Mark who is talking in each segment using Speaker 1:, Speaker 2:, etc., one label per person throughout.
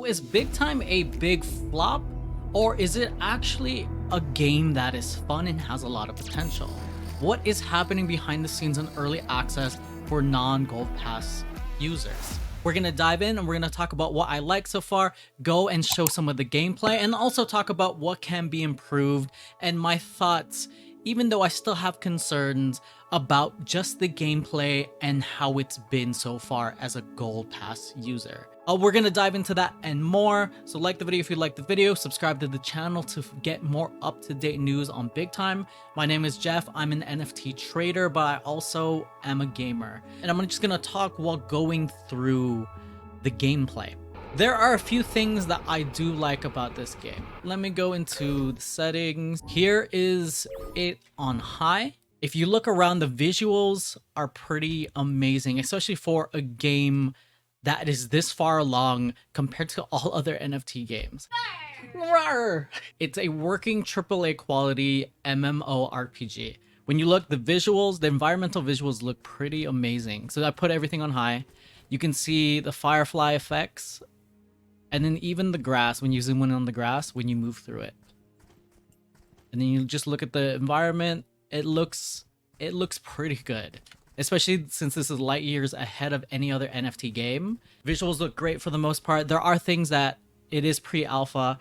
Speaker 1: is Big Time a big flop, or is it actually a game that is fun and has a lot of potential? What is happening behind the scenes in early access for non-Gold Pass users? We're gonna dive in and we're gonna talk about what I like so far, go and show some of the gameplay, and also talk about what can be improved and my thoughts, even though I still have concerns about just the gameplay and how it's been so far as a Gold Pass user. We're gonna dive into that and more, so like the video if you like the video, subscribe to the channel to get more up-to-date news on Big Time. My name is Jeff, I'm an NFT trader, but I also am a gamer. And I'm just gonna talk while going through the gameplay. There are a few things that I do like about this game. Let me go into the settings. Here is it on high. If you look around, the visuals are pretty amazing, especially for a game that is this far along compared to all other NFT games. Rawr! It's a working AAA quality MMORPG. When you look, the visuals, the environmental visuals look pretty amazing. So I put everything on high. You can see the firefly effects, and then even the grass, when you zoom in on the grass, when you move through it. And then you just look at the environment, it looks pretty good. Especially since this is light years ahead of any other NFT game. Visuals look great for the most part. There are things that it is pre-alpha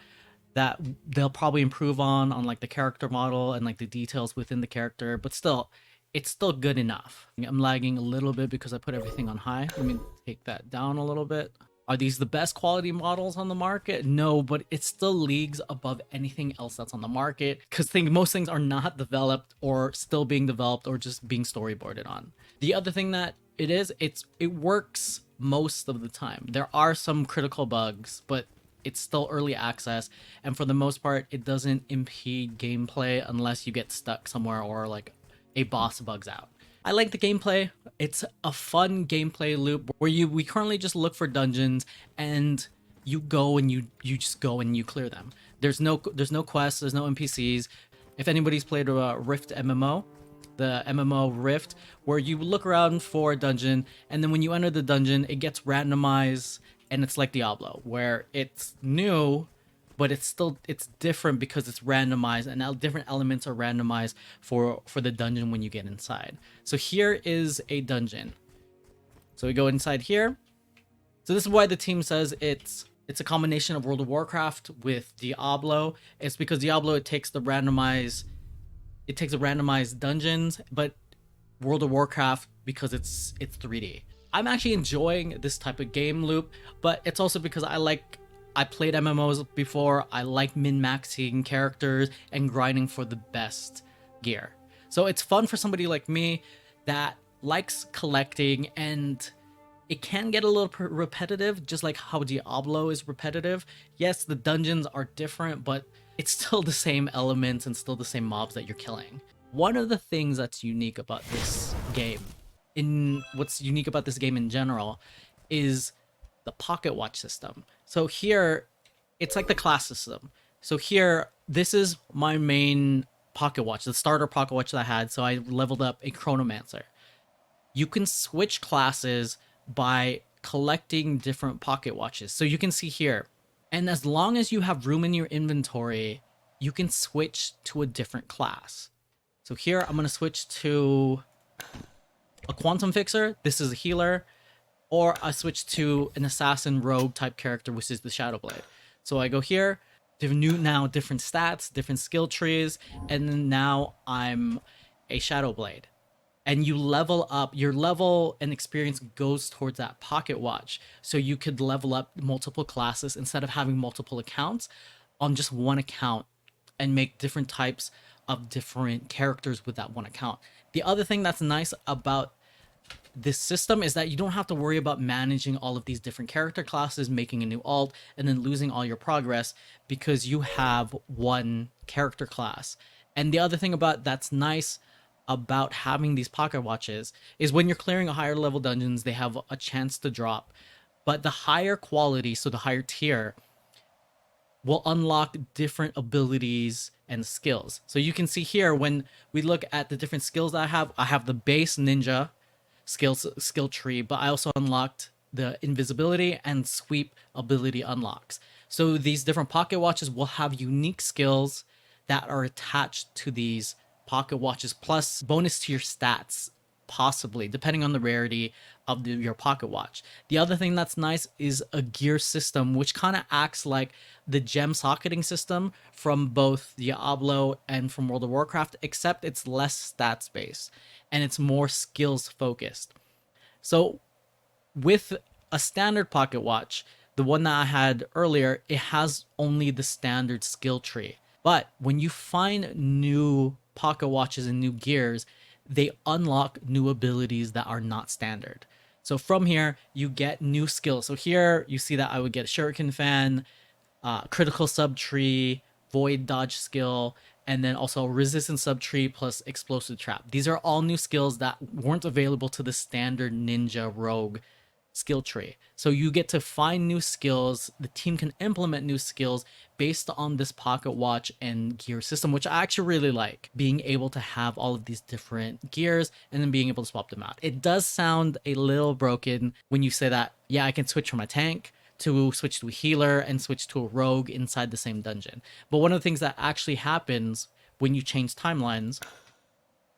Speaker 1: that they'll probably improve on like the character model and like the details within the character, but still, it's still good enough. I'm lagging a little bit because I put everything on high. Let me take that down a little bit. Are these the best quality models on the market? No, but it's still leagues above anything else that's on the market because most things are not developed or still being developed or just being storyboarded on. The other thing that it works most of the time. There are some critical bugs, but it's still early access, and for the most part, it doesn't impede gameplay unless you get stuck somewhere or like a boss bugs out. I like the gameplay. It's a fun gameplay loop where we currently just look for dungeons and you go and you just go and you clear them. There's no quests, there's no NPCs. If anybody's played a Rift MMO, the MMO Rift, where you look around for a dungeon and then when you enter the dungeon, it gets randomized, and it's like Diablo, where it's new, but it's different because it's randomized, and now different elements are randomized for the dungeon when you get inside. So here is a dungeon. So we go inside here. So this is why the team says it's a combination of World of Warcraft with Diablo. It's because Diablo it takes the randomized dungeons, but World of Warcraft because it's 3D. I'm actually enjoying this type of game loop, but it's also because I played MMOs before. I like min-maxing characters and grinding for the best gear. So it's fun for somebody like me that likes collecting, and it can get a little repetitive, just like how Diablo is repetitive. Yes, the dungeons are different, but it's still the same elements and still the same mobs that you're killing. One of the things that's unique about this game, what's unique about this game in general, is the pocket watch system. So here, it's like the class system. So here, this is my main pocket watch, the starter pocket watch that I had. So I leveled up a Chronomancer. You can switch classes by collecting different pocket watches. So you can see here, and as long as you have room in your inventory, you can switch to a different class. So here, I'm going to switch to a Quantum Fixer. This is a healer. Or I switch to an assassin rogue type character, which is the Shadow Blade. So I go here, different stats, different skill trees, and then now I'm a Shadow Blade. And you level up, your level and experience goes towards that pocket watch. So you could level up multiple classes instead of having multiple accounts on just one account and make different types of different characters with that one account. The other thing that's nice about this system is that you don't have to worry about managing all of these different character classes, making a new alt, and then losing all your progress because you have one character class. And the other thing that's nice about having these pocket watches is when you're clearing a higher level dungeons, they have a chance to drop. But the higher quality, so the higher tier, will unlock different abilities and skills. So you can see here when we look at the different skills that I have the base ninja skill tree, but I also unlocked the invisibility and sweep ability unlocks. So these different pocket watches will have unique skills that are attached to these pocket watches, plus bonus to your stats, possibly depending on the rarity of your pocket watch. The other thing that's nice is a gear system, which kind of acts like the gem socketing system from both Diablo and from World of Warcraft, except it's less stats based and it's more skills focused. So with a standard pocket watch, the one that I had earlier, it has only the standard skill tree. But when you find new pocket watches and new gears, they unlock new abilities that are not standard. So from here, you get new skills. So here you see that I would get Shuriken Fan, critical subtree, void dodge skill, and then also resistance subtree plus explosive trap. These are all new skills that weren't available to the standard ninja rogue skill tree. So you get to find new skills. The team can implement new skills based on this pocket watch and gear system, which I actually really like, being able to have all of these different gears and then being able to swap them out. It does sound a little broken when you say that, yeah, I can switch from a tank to switch to a healer and switch to a rogue inside the same dungeon. But one of the things that actually happens when you change timelines,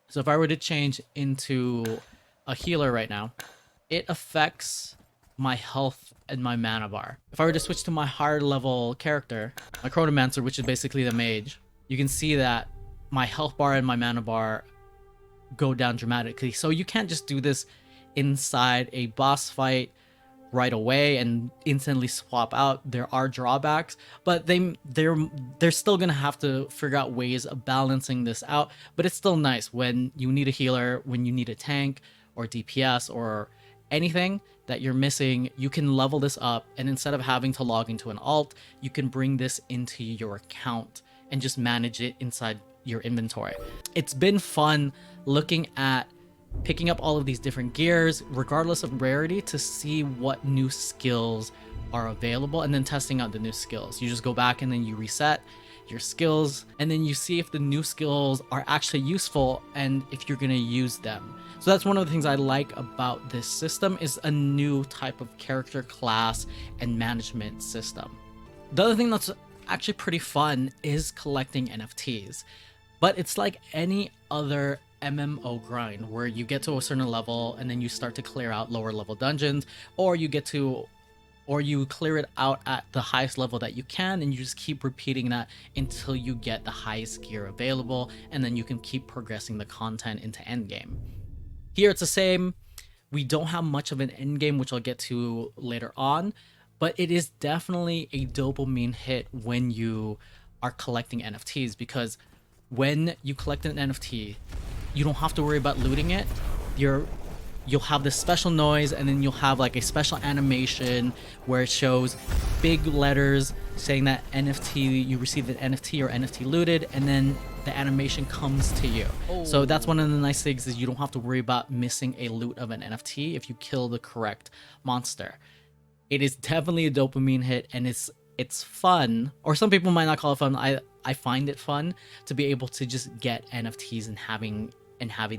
Speaker 1: so if I were to change into a healer right now, it affects my health and my mana bar. If I were to switch to my higher level character, my Chronomancer, which is basically the mage, you can see that my health bar and my mana bar go down dramatically. So you can't just do this inside a boss fight right away and instantly swap out. There are drawbacks, but they're still gonna have to figure out ways of balancing this out. But it's still nice when you need a healer, when you need a tank or DPS or anything that you're missing, you can level this up, and instead of having to log into an alt, you can bring this into your account and just manage it inside your inventory. It's been fun looking at picking up all of these different gears regardless of rarity to see what new skills are available, and then testing out the new skills. You just go back and then you reset your skills, and then you see if the new skills are actually useful and if you're going to use them. So that's one of the things I like about this system, is a new type of character class and management system. The other thing that's actually pretty fun is collecting NFTs, but it's like any other MMO grind where you get to a certain level and then you start to clear out lower level dungeons, or you clear it out at the highest level that you can, and you just keep repeating that until you get the highest gear available, and then you can keep progressing the content into endgame. Here it's the same. We don't have much of an endgame, which I'll get to later on, but it is definitely a dopamine hit when you are collecting NFTs, because when you collect an NFT, you don't have to worry about looting it. You'll have this special noise, and then you'll have like a special animation where it shows big letters saying that NFT, you received an NFT or NFT looted, and then the animation comes to you. So that's one of the nice things, is you don't have to worry about missing a loot of an NFT if you kill the correct monster. It is definitely a dopamine hit, and it's fun, or some people might not call it fun. I find it fun to be able to just get NFTs and having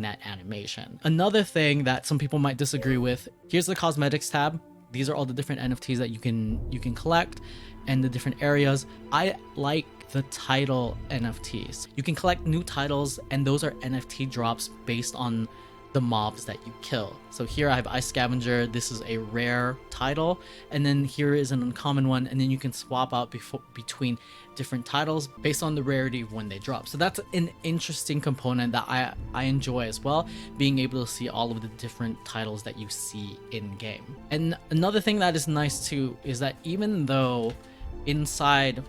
Speaker 1: that animation. Another thing that some people might disagree with, here's the cosmetics tab. These are all the different NFTs that you can collect and the different areas. I like the title NFTs. You can collect new titles, and those are NFT drops based on the mobs that you kill. So here I have Ice Scavenger. This is a rare title, and then here is an uncommon one, and then you can swap out between different titles based on the rarity of when they drop. So that's an interesting component that I enjoy as well, being able to see all of the different titles that you see in game. And another thing that is nice too is that even though inside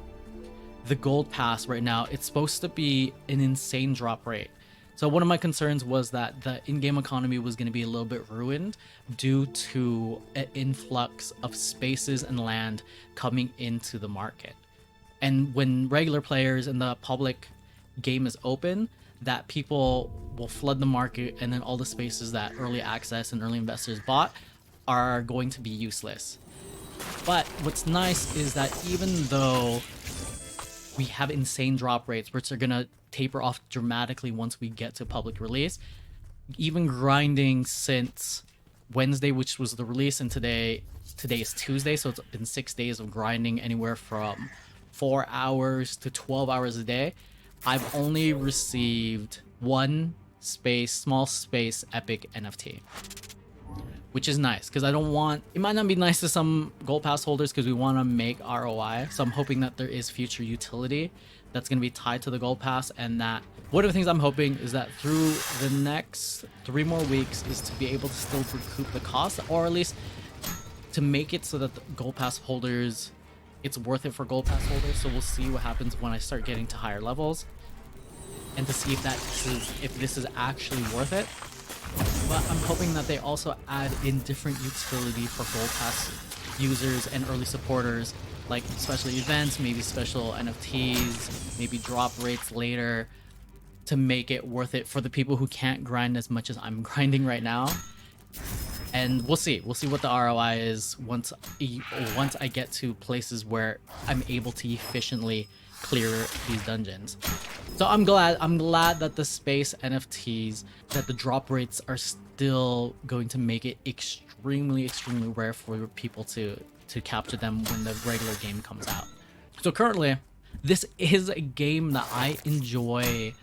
Speaker 1: the gold pass right now it's supposed to be an insane drop rate, so one of my concerns was that the in-game economy was going to be a little bit ruined due to an influx of spaces and land coming into the market. And when regular players and the public game is open, that people will flood the market, and then all the spaces that early access and early investors bought are going to be useless. But what's nice is that even though we have insane drop rates, which are going to taper off dramatically once we get to public release, even grinding since Wednesday, which was the release, and today is Tuesday, so it's been 6 days of grinding anywhere from 4 hours to 12 hours a day. I've only received one small space epic NFT, which is nice because I don't want, it might not be nice to some gold pass holders because we want to make ROI. So I'm hoping that there is future utility that's going to be tied to the gold pass, and that one of the things I'm hoping is that through the next 3 more weeks is to be able to still recoup the cost, or at least to make it so that the gold pass holders, it's worth it for gold pass holders. So we'll see what happens when I start getting to higher levels, and to see if this is actually worth it. But I'm hoping that they also add in different utility for gold pass users and early supporters, like special events, maybe special NFTs, maybe drop rates later, to make it worth it for the people who can't grind as much as I'm grinding right now. And we'll see what the ROI is once I get to places where I'm able to efficiently clear these dungeons. So I'm glad that the space NFTs, that the drop rates are still going to make it extremely rare for people to capture them when the regular game comes out. So currently, this is a game that I enjoy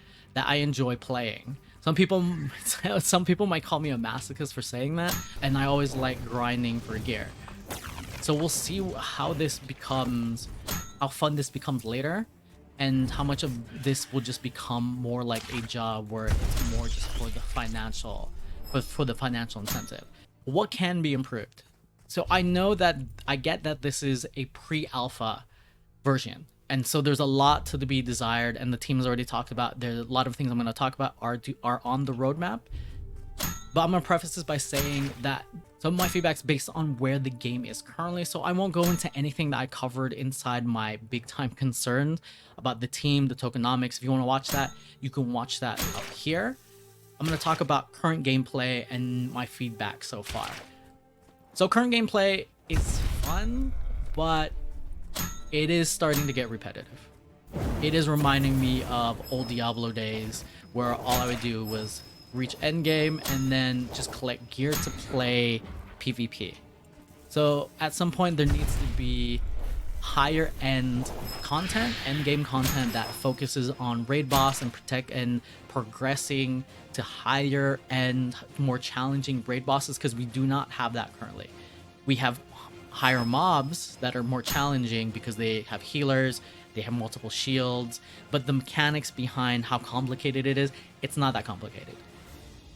Speaker 1: playing. Some people might call me a masochist for saying that, and I always like grinding for gear. So we'll see how fun this becomes later, and how much of this will just become more like a job where it's more just for the financial incentive. What can be improved? So I get that this is a pre-alpha version, and so there's a lot to be desired, and the team has already talked about, there's a lot of things I'm going to talk about are on the roadmap. But I'm going to preface this by saying that some of my feedback's based on where the game is currently, so I won't go into anything that I covered inside my big time concerns about the team, the tokenomics. If you want to watch that, you can watch that up here. I'm going to talk about current gameplay and my feedback so far. So current gameplay is fun, but it is starting to get repetitive. It is reminding me of old Diablo days where all I would do was reach endgame and then just collect gear to play PvP. So at some point there needs to be higher end content, end game content, that focuses on raid boss and progressing to higher end, more challenging raid bosses, because we do not have that currently. We have higher mobs that are more challenging because they have healers, they have multiple shields, but the mechanics behind how complicated it is, it's not that complicated.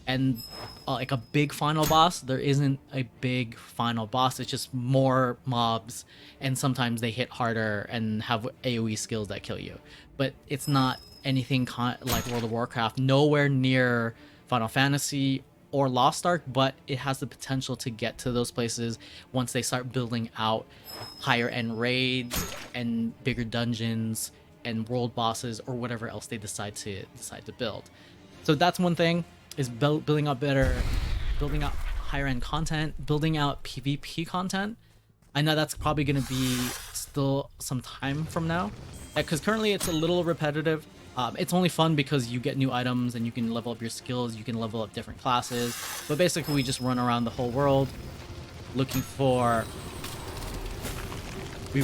Speaker 1: And like a big final boss, there isn't a big final boss. It's just more mobs, and sometimes they hit harder and have AoE skills that kill you. But it's not anything like World of Warcraft, nowhere near Final Fantasy or Lost Ark, but it has the potential to get to those places once they start building out higher end raids and bigger dungeons and world bosses, or whatever else they decide to build. So that's one thing, is building out higher end content, building out PvP content. I know that's probably going to be still some time from now, because currently it's a little repetitive. It's only fun because you get new items and you can level up your skills, you can level up different classes, but basically we just run around the whole world looking for oh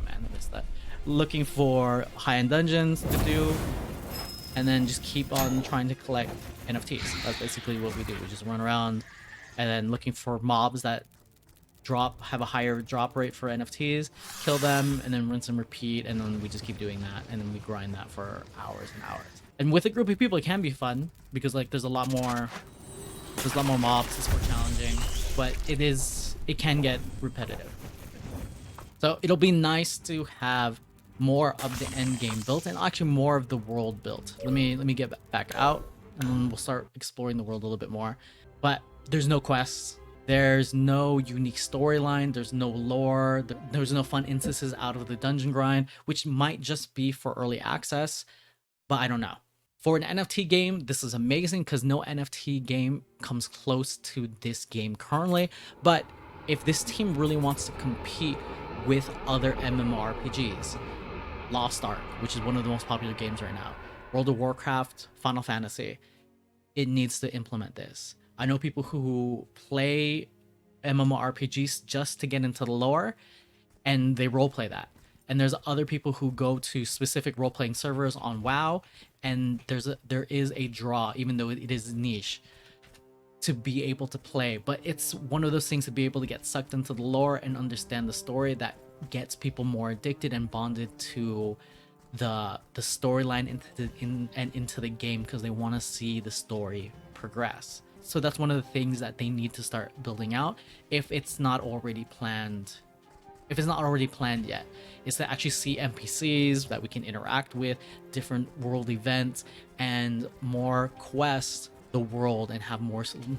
Speaker 1: man, I missed that, looking for high-end dungeons to do, and then just keep on trying to collect NFTs. That's basically what we do. We just run around and then looking for mobs that have a higher drop rate for NFTs, kill them, and then rinse and repeat, and then we just keep doing that, and then we grind that for hours and hours. And with a group of people, it can be fun because like there's a lot more mobs, it's more challenging, but it can get repetitive. So it'll be nice to have more of the end game built, and actually more of the world built. Let me get back out, and then we'll start exploring the world a little bit more. But there's no quests, there's no unique storyline, there's no lore, there's no fun instances out of the dungeon grind, which might just be for early access, but I don't know. For an NFT game, this is amazing because no NFT game comes close to this game currently. But if this team really wants to compete with other MMORPGs, Lost Ark, which is one of the most popular games right now, World of Warcraft, Final Fantasy, it needs to implement this. I know people who play MMORPGs just to get into the lore, and they roleplay that. And there's other people who go to specific role-playing servers on WoW, and there is a draw, even though it is niche, to be able to play. But it's one of those things to be able to get sucked into the lore and understand the story that gets people more addicted and bonded to the storyline into the game, because they want to see the story progress. So that's one of the things that they need to start building out, if it's not already planned. If it's not already planned yet, is to actually see NPCs that we can interact with, different world events, and more quests the world, and have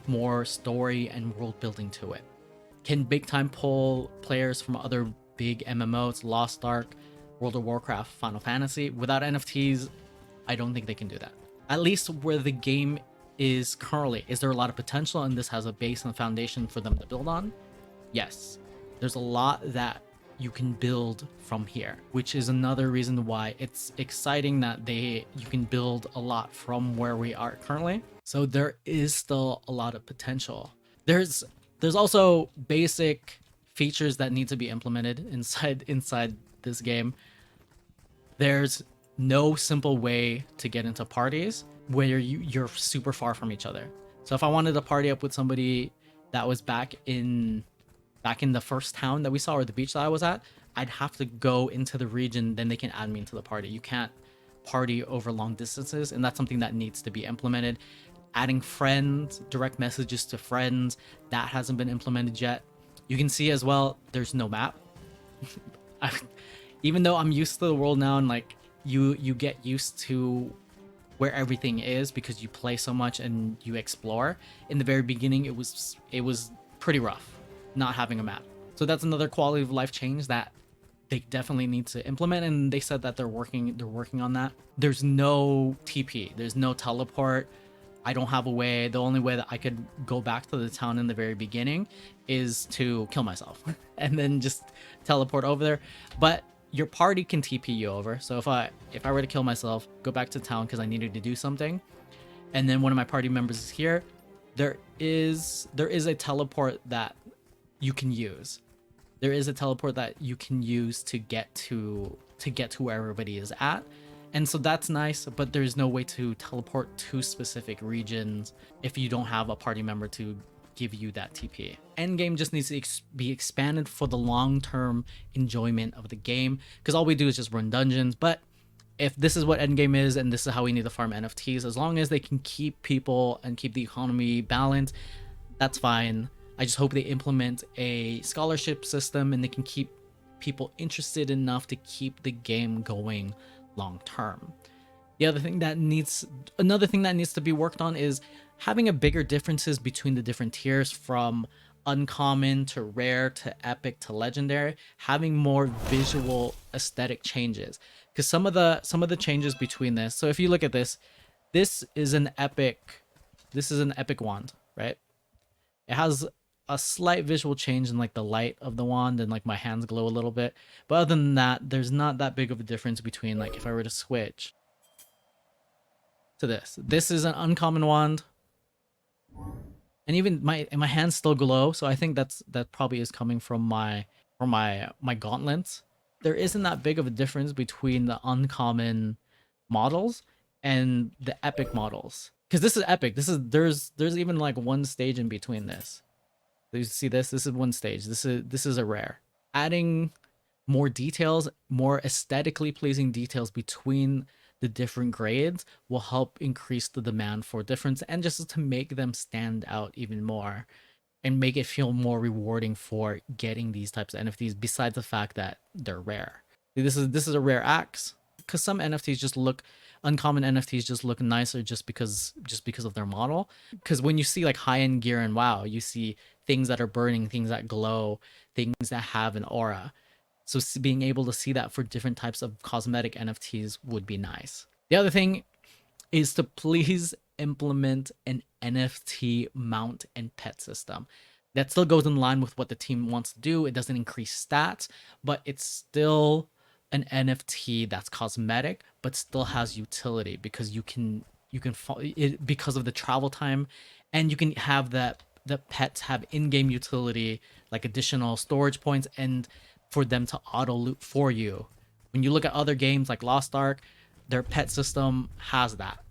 Speaker 1: more story and world building to it. Can Big Time pull players from other big MMOs, Lost Ark, World of Warcraft, Final Fantasy? Without NFTs, I don't think they can do that. At least where the game is currently, is there a lot of potential, and this has a base and foundation for them to build on? Yes. There's a lot that you can build from here, which is another reason why it's exciting that you can build a lot from where we are currently. So there is still a lot of potential. There's also basic features that need to be implemented inside this game. There's no simple way to get into parties where you're super far from each other. So if I wanted to party up with somebody that was back in the first town that we saw, or the beach that I was at, I'd have to go into the region, then they can add me into the party. You can't party over long distances, and that's something that needs to be implemented. Adding friends, direct messages to friends, that hasn't been implemented yet. You can see as well, there's no map. Even though I'm used to the world now, and like you get used to where everything is because you play so much and you explore. In the very beginning, it was pretty rough not having a map. So that's another quality of life change that they definitely need to implement, and they said that they're working on that. There's no TP, there's no teleport. I don't have a way. The only way that I could go back to the town in the very beginning is to kill myself and then just teleport over there. But your party can TP you over. So if I were to kill myself, go back to town because I needed to do something, and then one of my party members is here, there is a teleport that you can use. There is a teleport that you can use to get to where everybody is at. And so that's nice, but there's no way to teleport to specific regions if you don't have a party member to give you that TP. Endgame just needs to be expanded for the long-term enjoyment of the game, because all we do is just run dungeons. But if this is what endgame is, and this is how we need to farm NFTs, as long as they can keep people and keep the economy balanced, that's fine. I just hope they implement a scholarship system and they can keep people interested enough to keep the game going long term. Another thing that needs to be worked on is having a bigger differences between the different tiers, from uncommon to rare to epic to legendary, having more visual aesthetic changes. Because some of the changes between this, so if you look at this is an epic wand, right? It has a slight visual change in like the light of the wand, and like my hands glow a little bit. But other than that, there's not that big of a difference between, like, if I were to switch to this is an uncommon wand, and even my hands still glow. So I think that probably is coming from my gauntlets. There isn't that big of a difference between the uncommon models and the epic models, because this is epic. There's even like one stage in between this. You see this is one stage. This is a rare. Adding more details, more aesthetically pleasing details between the different grades will help increase the demand for difference, and just to make them stand out even more and make it feel more rewarding for getting these types of NFTs, besides the fact that they're rare. This is a rare axe, because some uncommon NFTs just look nicer just because of their model. Because when you see like high-end gear in WoW, you see things that are burning, things that glow, things that have an aura. So being able to see that for different types of cosmetic NFTs would be nice. The other thing is to please implement an NFT mount and pet system. That still goes in line with what the team wants to do. It doesn't increase stats, but it's still an NFT that's cosmetic, but still has utility, because you can You can it because of the travel time, and you can have that the pets have in-game utility like additional storage points and for them to auto loot for you. When you look at other games like Lost Ark, their pet system has that.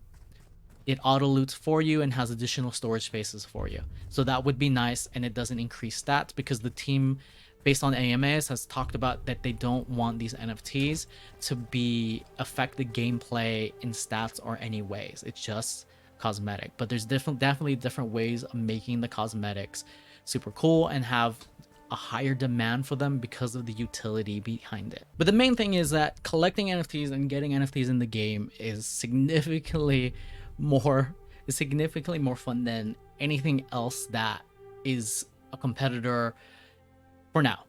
Speaker 1: It auto loots for you and has additional storage spaces for you. So that would be nice, and it doesn't increase stats because the team, based on AMAs, has talked about that they don't want these NFTs to be affect the gameplay in stats or any ways. It's just cosmetic. But there's definitely different ways of making the cosmetics super cool and have a higher demand for them because of the utility behind it. But the main thing is that collecting NFTs and getting NFTs in the game is significantly more fun than anything else that is a competitor for now.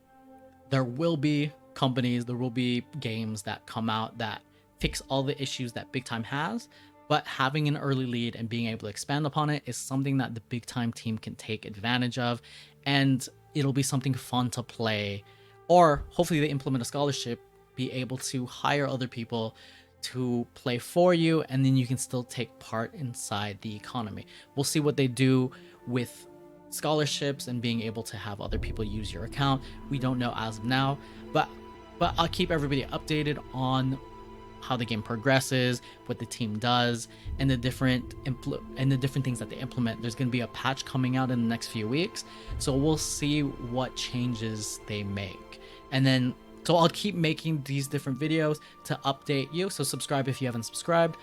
Speaker 1: There will be companies, there will be games that come out that fix all the issues that Big Time has, but having an early lead and being able to expand upon it is something that the Big Time team can take advantage of, and it'll be something fun to play. Or hopefully they implement a scholarship, be able to hire other people to play for you, and then you can still take part inside the economy. We'll see what they do with scholarships and being able to have other people use your account. We don't know as of now, but I'll keep everybody updated on how the game progresses, what the team does, and the different things that they implement. There's going to be a patch coming out in the next few weeks, so we'll see what changes they make. And then so I'll keep making these different videos to update you. So subscribe if you haven't subscribed,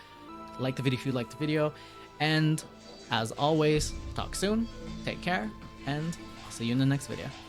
Speaker 1: like the video if you liked the video, and as always, talk soon, take care, and I'll see you in the next video.